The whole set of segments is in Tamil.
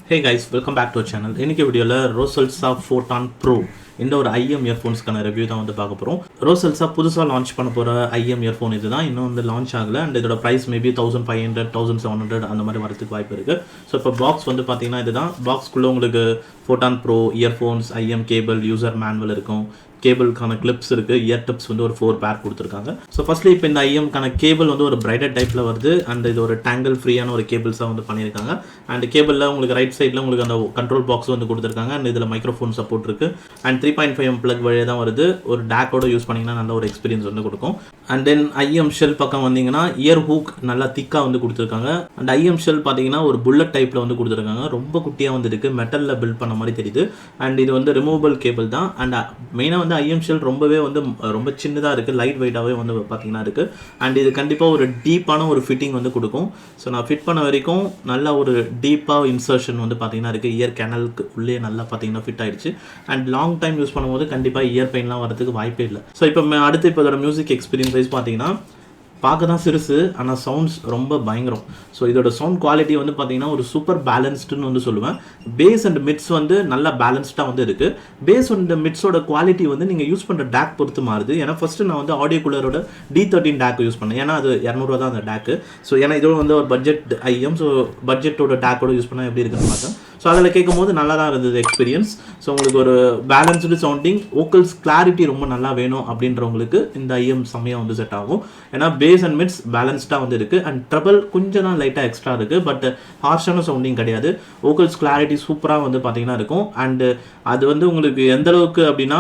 Hey guys, welcome back to our channel. இன்னைக்கு வீடியோல ரோசல்ஸா ஃபோட்டான் ப்ரோ இந்த ஒரு ஐஎம் இயர்ஃபோன்ஸ்க்கான ரிவ்யூ தான் வந்து பார்க்க போகிறோம். ரோசல்ஸா புதுசாக லான்ச் பண்ண போகிற ஐஎம் இயர்ஃபோன் இதுதான். இன்னும் வந்து லான்ச் ஆகலை அண்ட் இதோட ப்ரைஸ் மேபி 1500 1700 அந்த மாதிரி வரதுக்கு வாய்ப்பு இருக்குது. ஸோ இப்போ பாக்ஸ் வந்து பார்த்தீங்கன்னா இதுதான். பாக்ஸ்க்குள்ளே உங்களுக்கு ஃபோட்டான் ப்ரோ இயர்ஃபோன்ஸ், ஐஎம் கேபிள், யூசர் மேனுவல் இருக்கும், கேபிளுக்கான கிளிப்ஸ் இருக்குது, இயர் டிப்ஸ் வந்து ஒரு 4 பேர் கொடுத்துருக்காங்க. ஸோ ஃபர்ஸ்ட்லி இப்போ இந்த ஐஎம்க்கான கேபிள் வந்து ஒரு பிரைடட் டைப்பில் வருது அண்ட் இது ஒரு டேங்கிள் ஃப்ரீயான ஒரு கேபிள்ஸாக வந்து பண்ணியிருக்காங்க. அண்ட் கேபிளில் உங்களுக்கு ரைட் சைடில் உங்களுக்கு அந்த கண்ட்ரோல் பாக்ஸ் வந்து கொடுத்துருக்காங்க அண்ட் இதில் மைக்ரோஃபோன் சப்போர்ட் இருக்குது அண்ட் 3.5mm பிளக் வழியாக தான் வருது. ஒரு டேக்கோட யூஸ் பண்ணிங்கன்னா நல்ல ஒரு எக்ஸ்பீரியன்ஸ் வந்து கொடுக்கும். அண்ட் தென் ஐஎம் ஷெல் பக்கம் வந்தீங்கன்னா இயர் ஹூக் நல்லா திக்காக வந்து கொடுத்துருக்காங்க. அண்ட் ஐஎம் ஷெல் பார்த்தீங்கன்னா ஒரு புல்லட் டைப்பில் வந்து கொடுத்துருக்காங்க. ரொம்ப குட்டியாக வந்து இருக்குது, மெட்டலில் பில்ட் பண்ண மாதிரி தெரியுது. அண்ட் இது வந்து ரிமூவபிள் கேபிள் தான். அண்ட் மெயினாக வந்து ஐஎம் ஷெல் ரொம்பவே வந்து ரொம்ப சின்னதாக இருக்குது, லைட் வெயிட்டாகவே வந்து பார்த்தீங்கன்னா இருக்குது. அண்ட் இது கண்டிப்பாக ஒரு டீப்பான ஒரு ஃபிட்டிங் வந்து கொடுக்கும். ஸோ நான் ஃபிட் பண்ண வரைக்கும் நல்ல ஒரு டீப்பாக இன்சர்ஷன் வந்து பார்த்தீங்கன்னா இருக்குது. இயர் கேனலுக்கு உள்ளே நல்லா பார்த்தீங்கன்னா ஃபிட் ஆகிடுச்சு. அண்ட் லாங் டைம் யூஸ் பண்ணும்போது கண்டிப்பாக இயர் பெயின்லாம் வரதுக்கு வாய்ப்பே இல்லை. ஸோ இப்போ அடுத்து இப்போ இதோட மியூசிக் எக்ஸ்பீரியன்ஸ் வைஸ் பார்த்தீங்கன்னா பார்க்க தான் சிறுசு, ஆனால் சவுண்ட்ஸ் ரொம்ப பயங்கரம். ஸோ இதோட சவுண்ட் குவாலிட்டி வந்து பார்த்தீங்கன்னா ஒரு சூப்பர் பேலன்ஸ்டுன்னு வந்து சொல்லுவேன். பேஸ் அண்ட் மிட்ஸ் வந்து நல்லா பேலன்ஸ்டாக வந்து இருக்குது. பேஸ் அண்ட் மிட்ஸோட குவாலிட்டி வந்து நீங்கள் யூஸ் பண்ணுற டேக் பொறுத்து மாறுது. ஏன்னா ஃபஸ்ட்டு நான் வந்து ஆடியோ கூலரோட D13 டேக் யூஸ் பண்ணேன். ஏன்னா அது 200 தான் அந்த டேக்கு. ஸோ ஏன்னா இதோட வந்து ஒரு பட்ஜெட் ஐஎம், ஸோ பட்ஜெட்டோட டேக்கோட யூஸ் பண்ணால் எப்படி இருக்குன்னு பார்த்தேன். ஸோ அதில் கேட்கும் போது நல்லா தான் இருந்தது எக்ஸ்பீரியன்ஸ். ஸோ உங்களுக்கு ஒரு பேலன்ஸ்டு சவுண்டிங், வோக்கல்ஸ் கிளாரிட்டி ரொம்ப நல்லா வேணும் அப்படின்றவங்களுக்கு இந்த ஐஎம் செம்மையாக வந்து செட் ஆகும். ஏன்னா பேஸ் அண்ட் மிட்ஸ் பேலன்ஸ்டாக வந்து இருக்குது அண்ட் ட்ரபிள் கொஞ்சம் தான் லைட்டாக எக்ஸ்ட்ரா இருக்குது, பட் ஹார்ஷான சவுண்டிங் கிடையாது. வோக்கல்ஸ் கிளாரிட்டி சூப்பராக வந்து பார்த்தீங்கன்னா இருக்கும். அண்டு அது வந்து உங்களுக்கு எந்த அளவுக்கு அப்படின்னா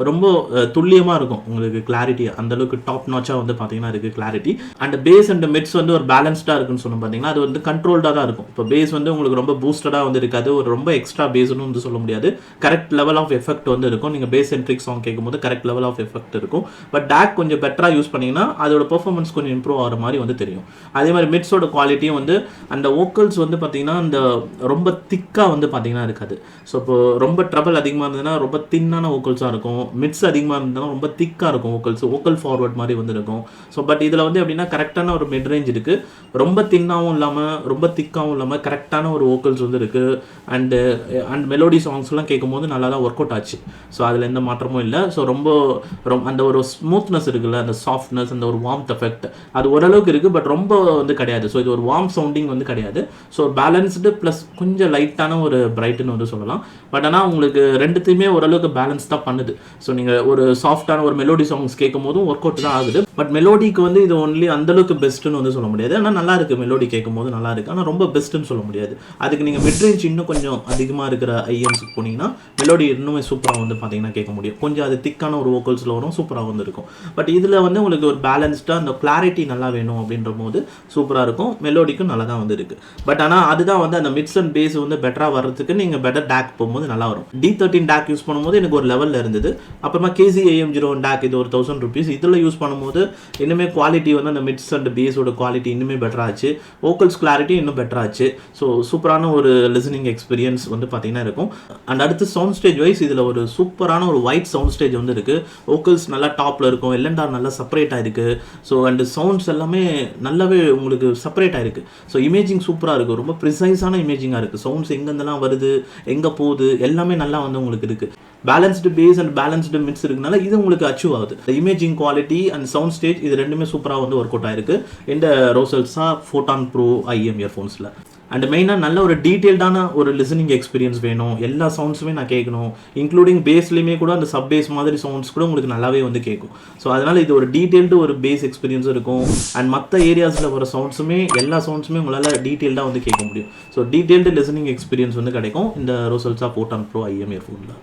ரொம்ப துல்லியமாக இருக்கும் உங்களுக்கு கிளாரிட்டி, அந்தளவுக்கு டாப் நாச்சாக வந்து பார்த்தீங்கன்னா இருக்குது clarity. And bass and mids வந்து ஒரு பேலன்ஸ்டாக இருக்குன்னு சொன்னோம் பார்த்தீங்கன்னா, அது வந்து கண்ட்ரோல்டாக தான் இருக்கும். இப்போ பேஸ் வந்து உங்களுக்கு ரொம்ப பூஸ்டடாக வந்து இருக்காது, ஒரு ரொம்ப எக்ஸ்ட்ரா பேஸ்னு வந்து சொல்ல முடியாது. கரெக்ட் லெவல் ஆஃப் எஃபெக்ட் வந்து இருக்கும். நீங்கள் பேஸ் சென்ட்ரிக் சாங் கேட்கும்போது கரெக்ட் லெவல் ஆஃப் எஃபெக்ட் இருக்கும். பட் டேக் கொஞ்சம் பெட்டராக யூஸ் பண்ணிங்கன்னா அதோட பெர்ஃபார்மன்ஸ் கொஞ்சம் இம்ப்ரூவ் ஆகிற மாதிரி வந்து தெரியும். அதே மாதிரி மிட்ஸோட குவாலிட்டியும் வந்து அந்த வோக்கல்ஸ் வந்து பார்த்தீங்கன்னா அந்த ரொம்ப திக்காக வந்து பார்த்தீங்கன்னா இருக்காது. ஸோ இப்போ ரொம்ப ட்ரபிள் அதிகமாக இருந்ததுன்னா ரொம்ப தின்னான வோக்கல்ஸாக இருக்கும், மிட்ஸ் அதிகமாக இருந்ததுன்னா ரொம்ப திக்காக இருக்கும் வோக்கல்ஸ், வோக்கல் ஃபார்வர்ட் மாதிரி வந்து இருக்கும். ஸோ பட் இதில் வந்து எப்படின்னா கரெக்டான ஒரு மிட் ரேஞ்ச் இருக்குது, ரொம்ப தின்னாகவும் இல்லாமல் ரொம்ப திக்காகவும் இல்லாமல் கரெக்டான ஒரு வோக்கல்ஸ் வந்து இருக்குது. அண்ட் மெலோடி சாங்ஸ்லாம் கேட்கும்போது நல்லா தான் ஒர்க் அவுட் ஆச்சு. ஸோ அதில் எந்த மாற்றமும் இல்லை. ஸோ ரொம்ப அந்த ஒரு ஸ்மூத்னஸ் இருக்குல்ல, அந்த சாஃப்ட்னஸ், அந்த ஒரு வார்ம்த் எஃபெக்ட் அது ஓரளவுக்கு இருக்குது, பட் ரொம்ப வந்து கிடையாது. ஸோ இது ஒரு வார்ம் சவுண்டிங் வந்து கிடையாது. ஸோ பேலன்ஸ்டு ப்ளஸ் கொஞ்சம் லைட்டான ஒரு பிரைட்டுன்னு வந்து சொல்லலாம். பட் ஆனால் உங்களுக்கு ரெண்டுத்தையுமே ஓரளவுக்கு பேலன்ஸ் தான் பண்ணுது. ஸோ நீங்கள் ஒரு சாஃப்டான ஒரு மெலோடி சாங்ஸ் கேட்கும் போதும் ஒர்க் அவுட் தான் ஆகுது. பட் மெலோடிக்கு வந்து இது ஒன்லி அந்தளவுக்கு பெஸ்ட்டுன்னு வந்து சொல்ல முடியாது. ஆனால் நல்லா இருக்குது, மெலோடி கேட்கும் போது நல்லா இருக்குது, ஆனால் ரொம்ப பெஸ்ட்டுன்னு சொல்ல முடியாது. அதுக்கு நீங்கள் மிட் ரேஞ்ச் இன்னும் கொஞ்சம் அதிகமாக இருக்கிற ஐஎம்ஸுக்கு போனீங்கன்னா மெலோடி இன்னுமே சூப்பராக வந்து பார்த்தீங்கன்னா கேட்க முடியும். கொஞ்சம் அது திக்கான ஒரு வோக்கல்ஸில் வரும், சூப்பராக வந்து இருக்கும். பட் இதில் வந்து உங்களுக்கு ஒரு பேலன்ஸ்டாக அந்த கிளாரிட்டி நல்லா வேணும் அப்படின்ற போது சூப்பராக இருக்கும். மெலோடிக்கும் நல்லா தான் வந்து இருக்குது. பட் ஆனால் அதுதான் வந்து அந்த மிட்ஸ் அண்ட் பேஸ் வந்து பெட்டராக வர்றதுக்கு நீங்கள் பெட்டர் டேக் போகும்போது நல்லா வரும். D13 டேக் யூஸ் பண்ணும்போது எனக்கு ஒரு லெவலில் இருந்தது. அப்புறமா KZAM01 டேக், இது ஒரு 1000 rupees. இதில் யூஸ் பண்ணும்போது இன்னுமே குவாலிட்டி வந்து அந்த மிட்ஸ் அண்ட் பேஸோட குவாலிட்டி இன்னுமே பெட்டராச்சு, வோக்கல்ஸ் கிளாரிட்டி இன்னும் பெட்டராச்சு. ஸோ சூப்பரான ஒரு லிசனிங் எக்ஸ்பீரியன்ஸ் வந்து பார்த்தீங்கன்னா இருக்கும். அண்ட் அடுத்து சவுண்ட் ஸ்டேஜ் வைஸ் இதில் ஒரு சூப்பரான ஒரு ஒயிட் சவுண்ட் ஸ்டேஜ் வந்து இருக்குது. வோக்கல்ஸ் நல்லா டாப்பில் இருக்கும், L&R நல்லா செப்பரேட் ஆகிருக்கு. ஸோ அண்ட் சவுண்ட்ஸ் எல்லாமே நல்லாவே உங்களுக்கு செப்பரேட் ஆகிருக்கு. ஸோ இமேஜிங் சூப்பராக இருக்குது, ரொம்ப ப்ரிசைஸான இமேஜிங்காக இருக்குது. சவுண்ட்ஸ் எங்கேருந்தெல்லாம் வருது, எங்கே போகுது, எல்லாமே நல்லா வந்து உங்களுக்கு இருக்குது. Balanced bass and balanced mids இருக்குனால இது உங்களுக்கு அச்சீவ் ஆகுது. Imaging quality and sound stage இது ரெண்டுமே சூப்பராக வந்து ஒர்க் அவுட் ஆயிருக்கு இந்த ரோசல்ஸா ஃபோட்டான் ப்ரோ ஐஎம் இயர்ஃபோன்ஸில். அண்ட் மெயினாக நல்ல ஒரு டீட்டெயில்டான ஒரு லிசனிங் எக்ஸ்பீரியன்ஸ் வேணும், எல்லா சவுண்ட்ஸுமே நான் கேட்கணும், இன்க்ளூடிங் பேஸ்லேயுமே கூட அந்த சப் பேஸ் மாதிரி சவுண்ட்ஸ் கூட உங்களுக்கு நல்லாவே வந்து கேட்கும். ஸோ அதனால் இது ஒரு டீட்டெயில்டு ஒரு பேஸ் எக்ஸ்பீரியன்ஸும் இருக்கும். அண்ட் மற்ற ஏரியாஸில் வர சவுண்ட்ஸுமே எல்லா சவுண்ட்ஸுமே உங்களால் டீட்டெயில்டாக வந்து கேட்க முடியும். ஸோ டீட்டெயில்டு லிசனிங் எக்ஸ்பீரியன்ஸ் வந்து கிடைக்கும் இந்த ரோசல்ஸா ஃபோட்டான் ப்ரோ ஐஎம் இயர்ஃபோனில்.